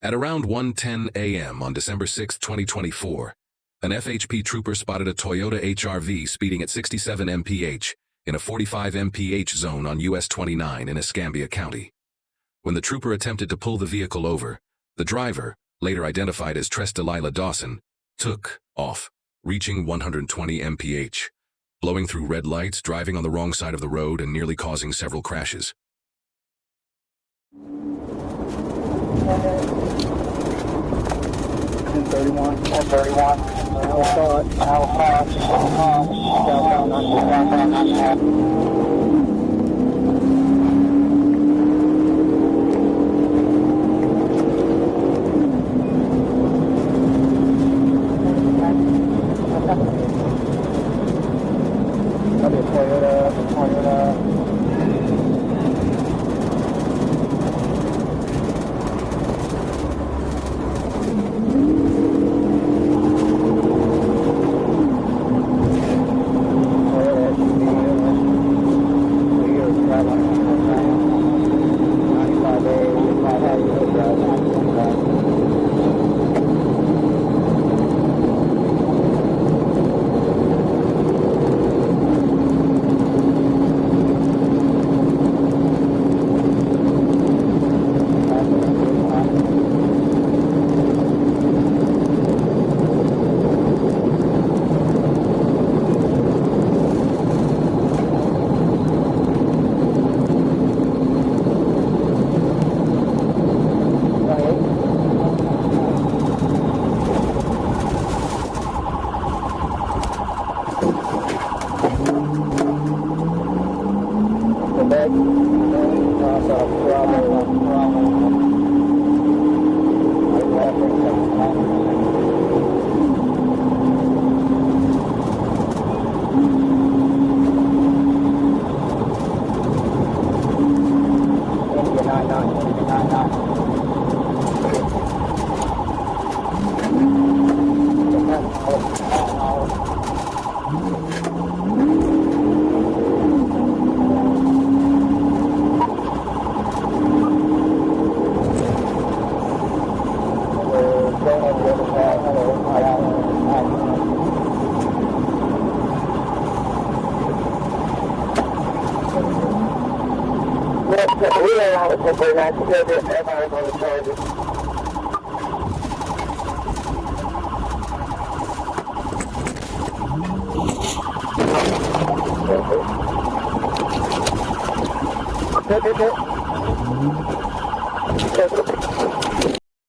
At around 1:10 a.m. on December 6, 2024, an FHP trooper spotted a Toyota HR-V speeding at 67 mph in a 45 mph zone on US 29 in Escambia County. When the trooper attempted to pull the vehicle over, the driver, later identified as Tress Delilah Dawson, took off, reaching 120 mph, blowing through red lights, driving on the wrong side of the road, and nearly causing several crashes. 1031, 1031, Alpha,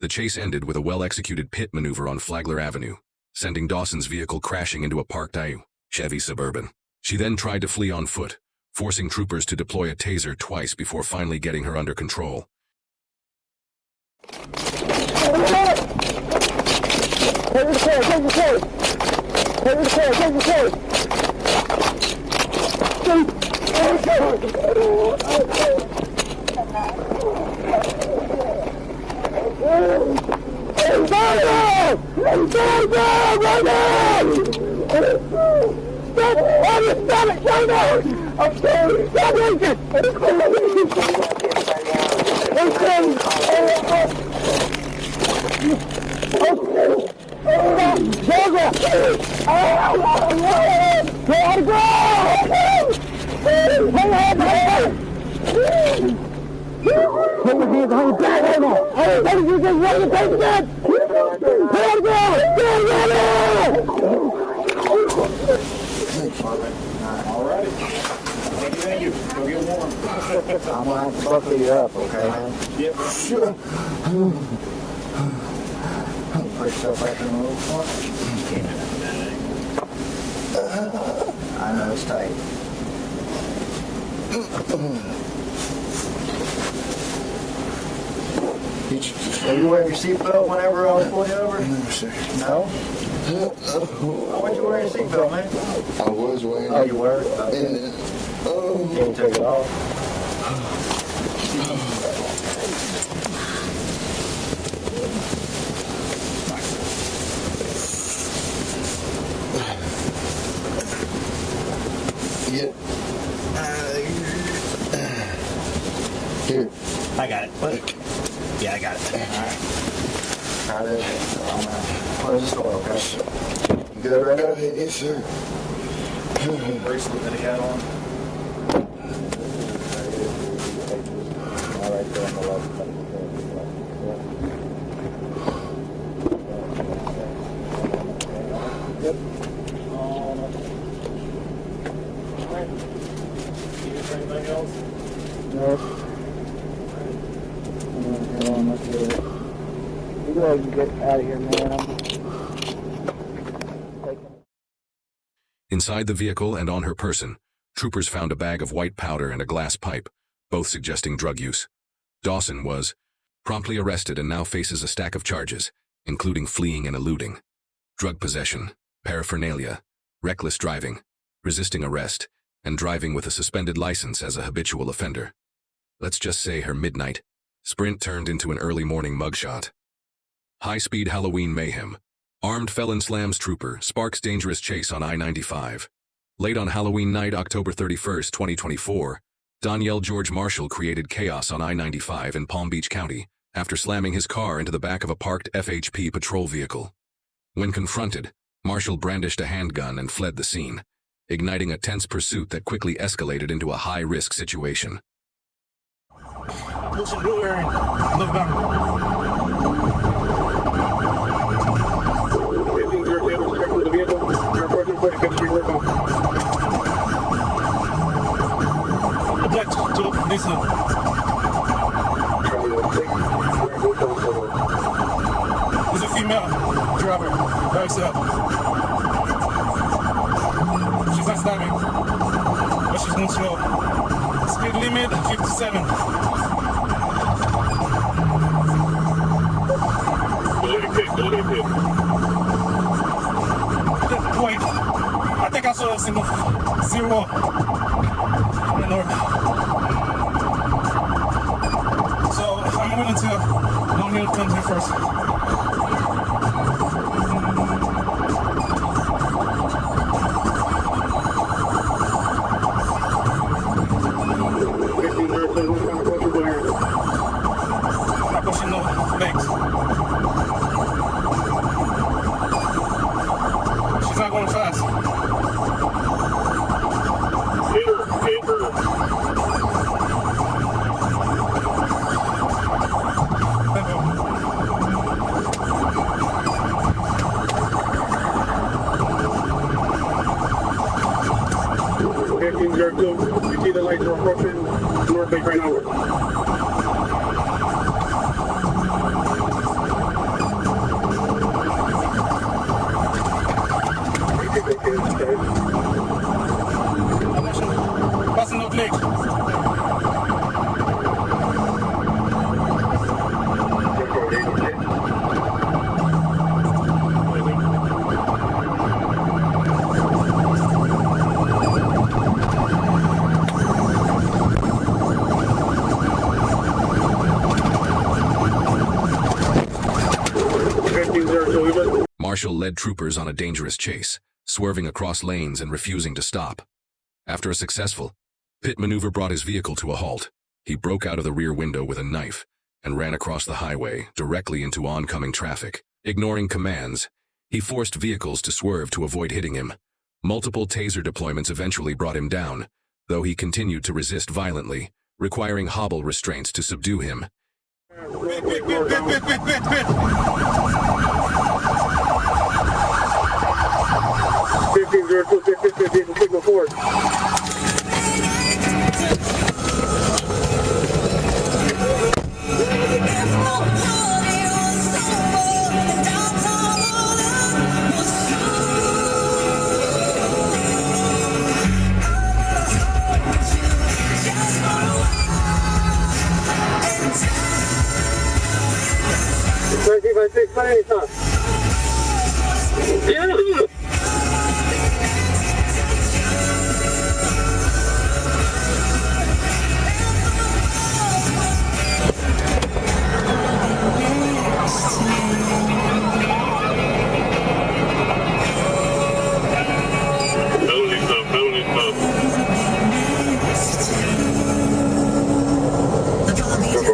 The chase ended with a well-executed pit maneuver on Flagler Avenue, sending Dawson's vehicle crashing into a parked Chevy Suburban. She then tried to flee on foot, forcing troopers to deploy a taser twice before finally getting her under control. I'm gonna have to buckle you up, okay, man? Yep, sure. Put yourself back in a little front. I know it's tight. Are you wearing your seatbelt whenever I pull you over? No, sir. No? Why weren't you wearing your seatbelt, man? I was wearing it. Oh, you were? Can't take it off. Yeah. Here. I got it. What? Yeah, I got it. All right. got it. What is this going, okay? You good right now? Yes, sir. Bracelet that he had on. All right, there on the left. Yep. Alright. Need anything else? No. You go ahead and get out of here, man. Inside the vehicle and on her person, troopers found a bag of white powder and a glass pipe, both suggesting drug use. Dawson was promptly arrested and now faces a stack of charges, including fleeing and eluding, drug possession, paraphernalia, reckless driving, resisting arrest, and driving with a suspended license as a habitual offender. Let's just say her midnight sprint turned into an early morning mugshot. High-speed Halloween mayhem. Armed felon slams trooper, sparks dangerous chase on I-95. Late on Halloween night, October 31st, 2024, Danielle George Marshall created chaos on I-95 in Palm Beach County after slamming his car into the back of a parked FHP patrol vehicle. When confronted, Marshall brandished a handgun and fled the scene, igniting a tense pursuit that quickly escalated into a high-risk situation. Pushing blue area, November. Object to listen. There's a female driver by herself. She's not stopping, but she's going slow. Speed limit 57. Wait, I think I saw a single 0 in the north. So I'm willing to long hill come here first. I'm not pushing no legs. She's not going fast. Hit her. 1502, you see the lights are approaching North Lake right now. Passing North Lake. Marshall led troopers on a dangerous chase, swerving across lanes and refusing to stop. After a successful pit maneuver brought his vehicle to a halt, he broke out of the rear window with a knife and ran across the highway directly into oncoming traffic. Ignoring commands, he forced vehicles to swerve to avoid hitting him. Multiple taser deployments eventually brought him down, though he continued to resist violently, requiring hobble restraints to subdue him. Pit. 1502, signal forward.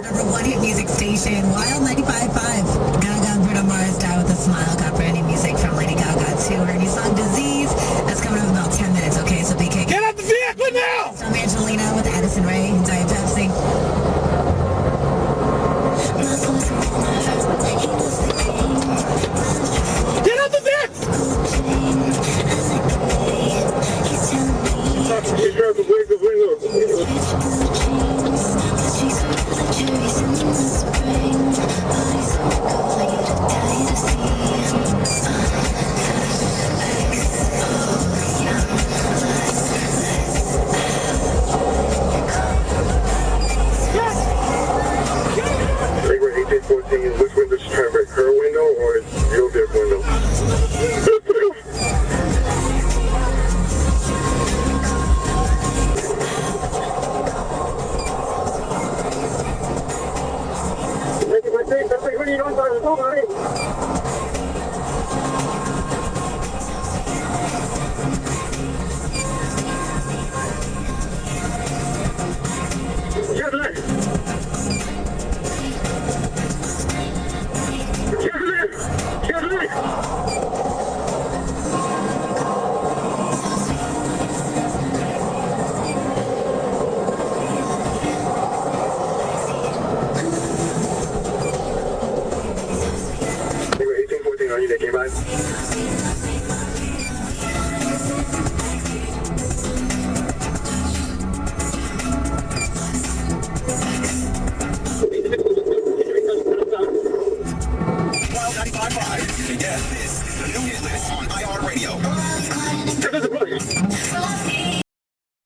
Number one hit music station, Wild 95.5. Gaga, Bruno Mars.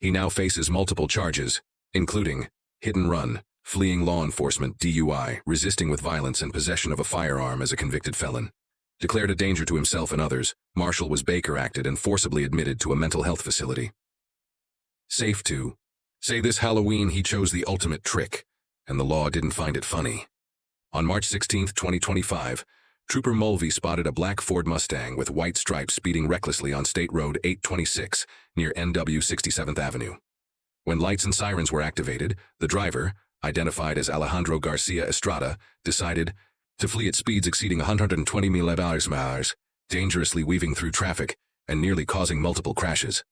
He now faces multiple charges, including hit and run, fleeing law enforcement, DUI, resisting with violence, and possession of a firearm as a convicted felon. Declared a danger to himself and others, Marshall was Baker acted and forcibly admitted to a mental health facility. Safe to say this Halloween he chose the ultimate trick, and the law didn't find it funny. On March 16, 2025, Trooper Mulvey spotted a black Ford Mustang with white stripes speeding recklessly on State Road 826 near NW 67th Avenue. When lights and sirens were activated, the driver, identified as Alejandro Garcia Estrada, decided to flee at speeds exceeding 120 miles/hour, dangerously weaving through traffic and nearly causing multiple crashes.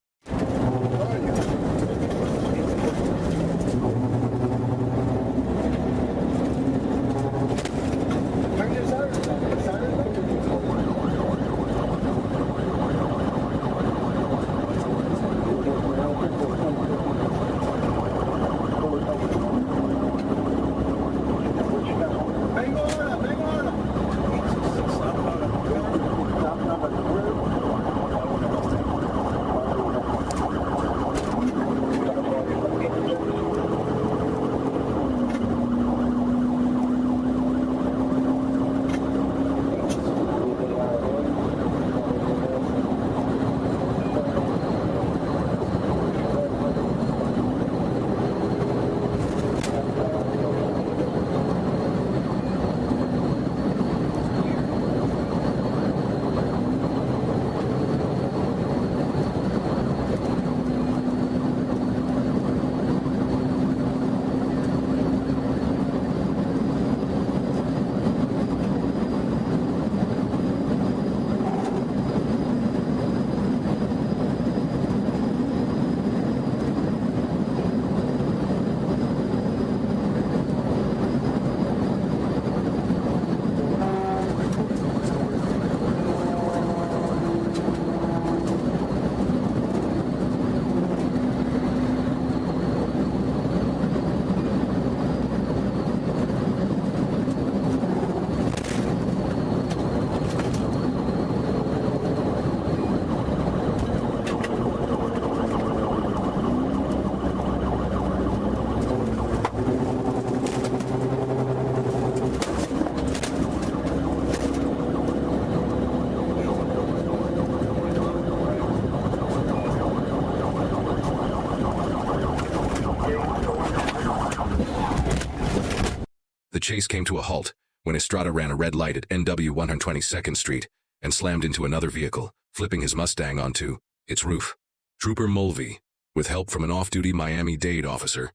The chase came to a halt when Estrada ran a red light at NW 122nd Street and slammed into another vehicle, flipping his Mustang onto its roof. Trooper Mulvey, with help from an off-duty Miami-Dade officer,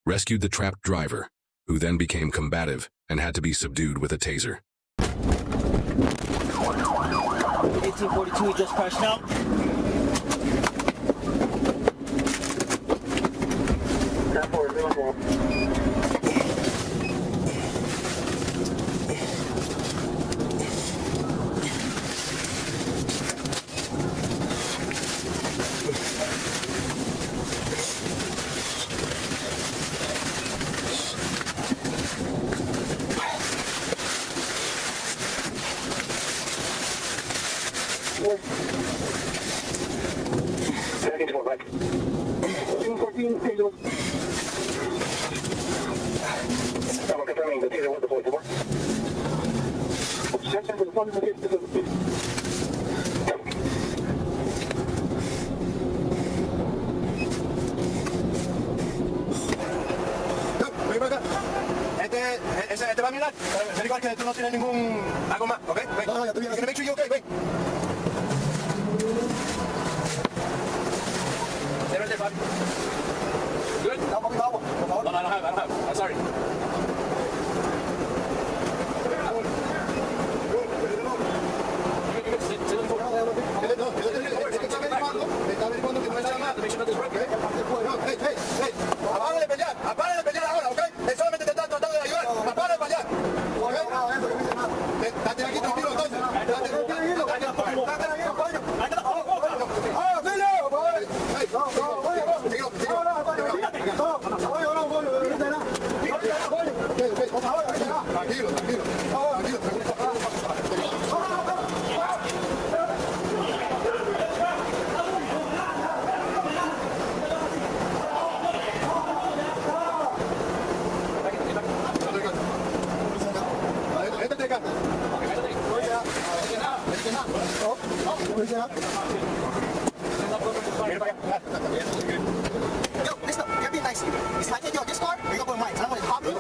rescued the trapped driver, who then became combative and had to be subdued with a taser. 1842, he just crashed out. ese te va a mirar para verificar que tú no tienes ningún algo más, ¿ok? Ven. No, ya estoy bien. Make sure you okay, ven. Stay right there, Bobby. Good? No, Bobby, no, por favor. No, I don't have. I'm sorry. Apágale de pelear ahora, ¿ok? Él solamente te está tratando de ayudar. Apágale de pelear. ¿Ok? Date aquí tranquilo, entonces. Date tranquilo. Yo, listen up, you're being nice to me. If I take you on this car, you're gonna put mine. I don't want to copy you.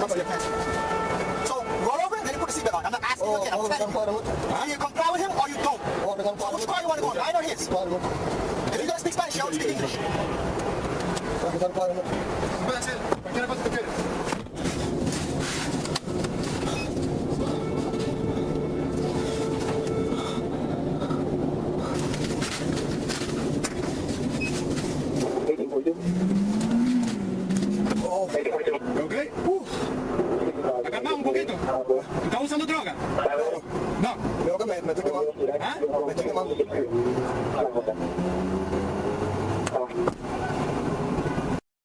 So roll over, then you put the seatbelt on. I'm not asking you again. I'm telling you. Do you comply with him or you don't? So which car you want to go on? Mine or his? If you're gonna speak Spanish, you don't speak English. ¿Ok? Acalmado un poquito. ¿Tú estás usando droga? No. Creo que me estoy quemando. ¿Ah? Me estoy quemando.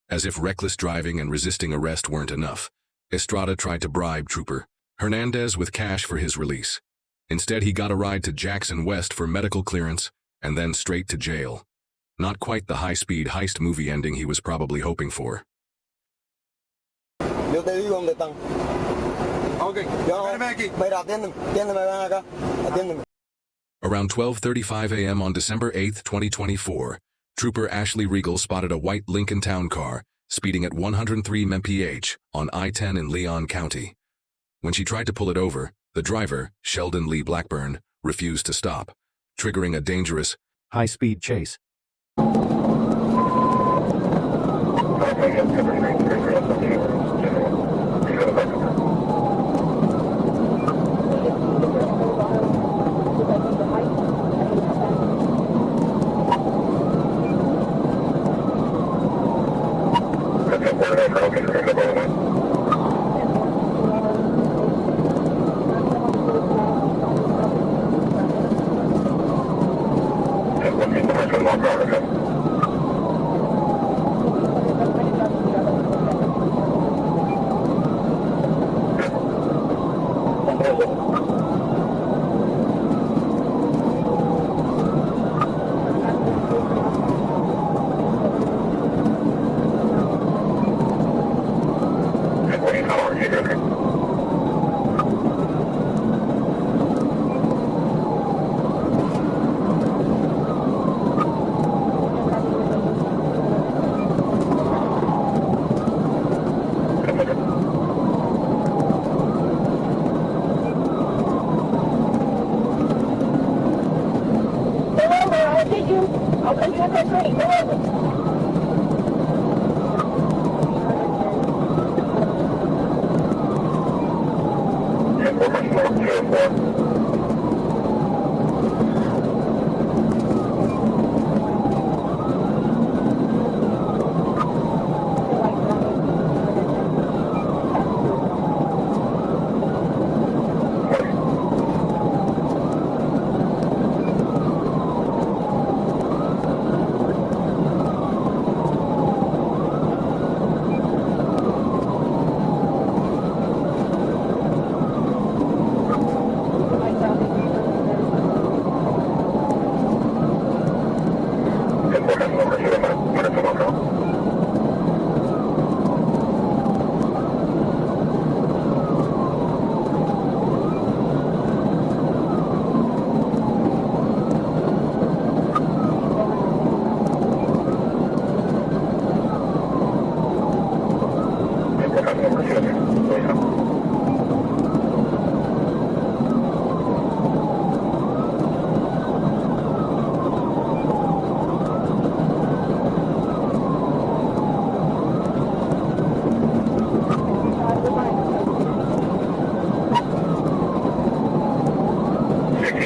As if reckless driving and resisting arrest weren't enough, Estrada tried to bribe Trooper Hernandez with cash for his release. Instead, he got a ride to Jackson West for medical clearance and then straight to jail. Not quite the high-speed heist movie ending he was probably hoping for. Yo te digo dónde están. Ok, Ven aquí. Mira, atiéndeme, ven acá. Atiéndeme. Around 12:35 a.m. on December 8, 2024, Trooper Ashley Regal spotted a white Lincoln Town car speeding at 103 mph on I-10 in Leon County. When she tried to pull it over, the driver, Sheldon Lee Blackburn, refused to stop, triggering a dangerous, high-speed chase.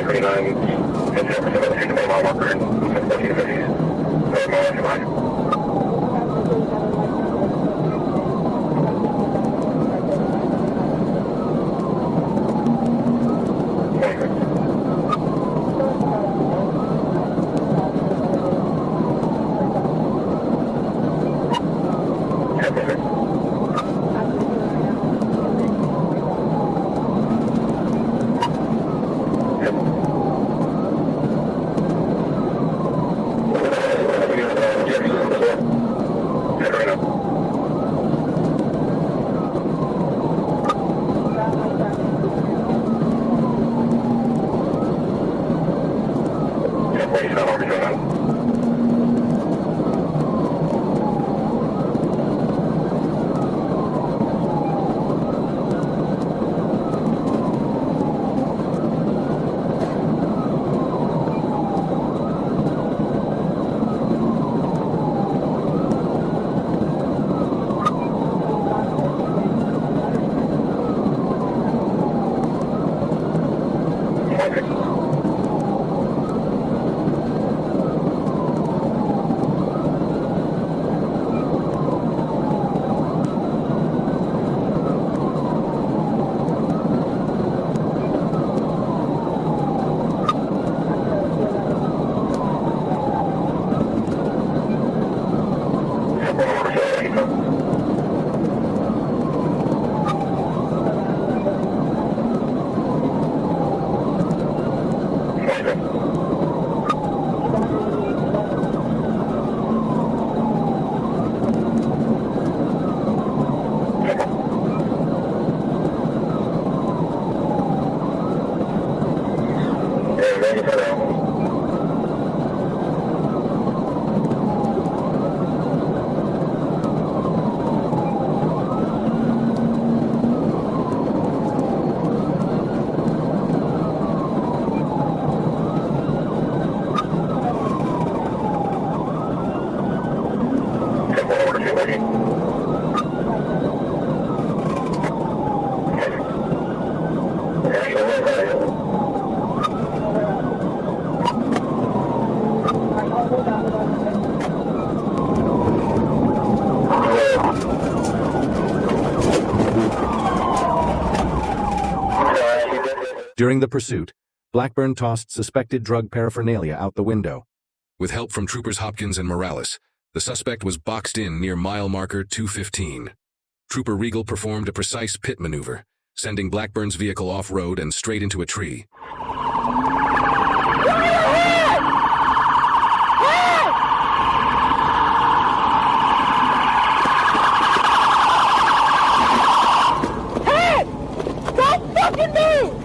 29 and 10% of mile marker and 1450s. During the pursuit, Blackburn tossed suspected drug paraphernalia out the window. With help from Troopers Hopkins and Morales, the suspect was boxed in near mile marker 215. Trooper Regal performed a precise pit maneuver, sending Blackburn's vehicle off-road and straight into a tree. Hey! Don't fucking move!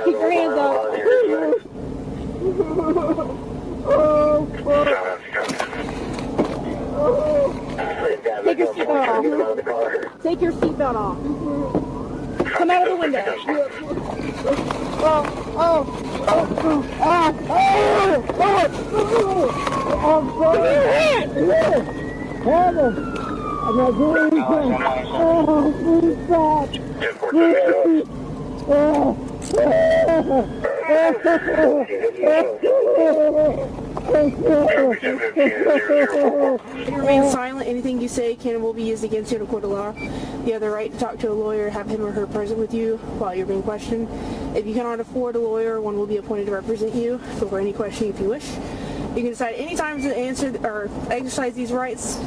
Keep your hands up. Oh, fuck. Take your seatbelt off. Take your seatbelt off. Come out of the window. I'm not doing anything. Please stop. You remain silent. Anything you say can and will be used against you in a court of law. You have the right to talk to a lawyer, have him or her present with you while you're being questioned. If you cannot afford a lawyer, one will be appointed to represent you for any questioning if you wish. You can decide any time to answer or exercise these rights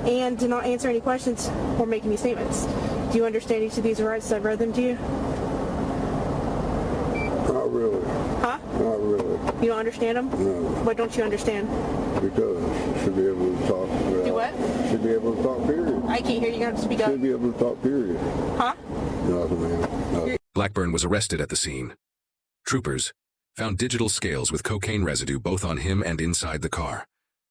and to not answer any questions or make any statements. Do you understand each of these rights as I've read them to you? Not really. Huh? Not really. You don't understand them? No. What don't you understand? Because should be able to talk. Do what? Should be able to talk, period. I can't hear you. You have to speak up. Should be able to talk, period. Huh? Nothing, man. Nothing. Blackburn was arrested at the scene. Troopers found digital scales with cocaine residue both on him and inside the car.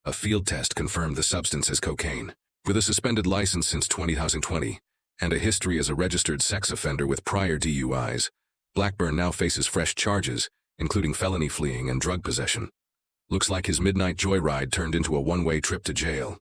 A field test confirmed the substance as cocaine. With a suspended license since 2020 and a history as a registered sex offender with prior DUIs, Blackburn now faces fresh charges, including felony fleeing and drug possession. Looks like his midnight joyride turned into a one-way trip to jail.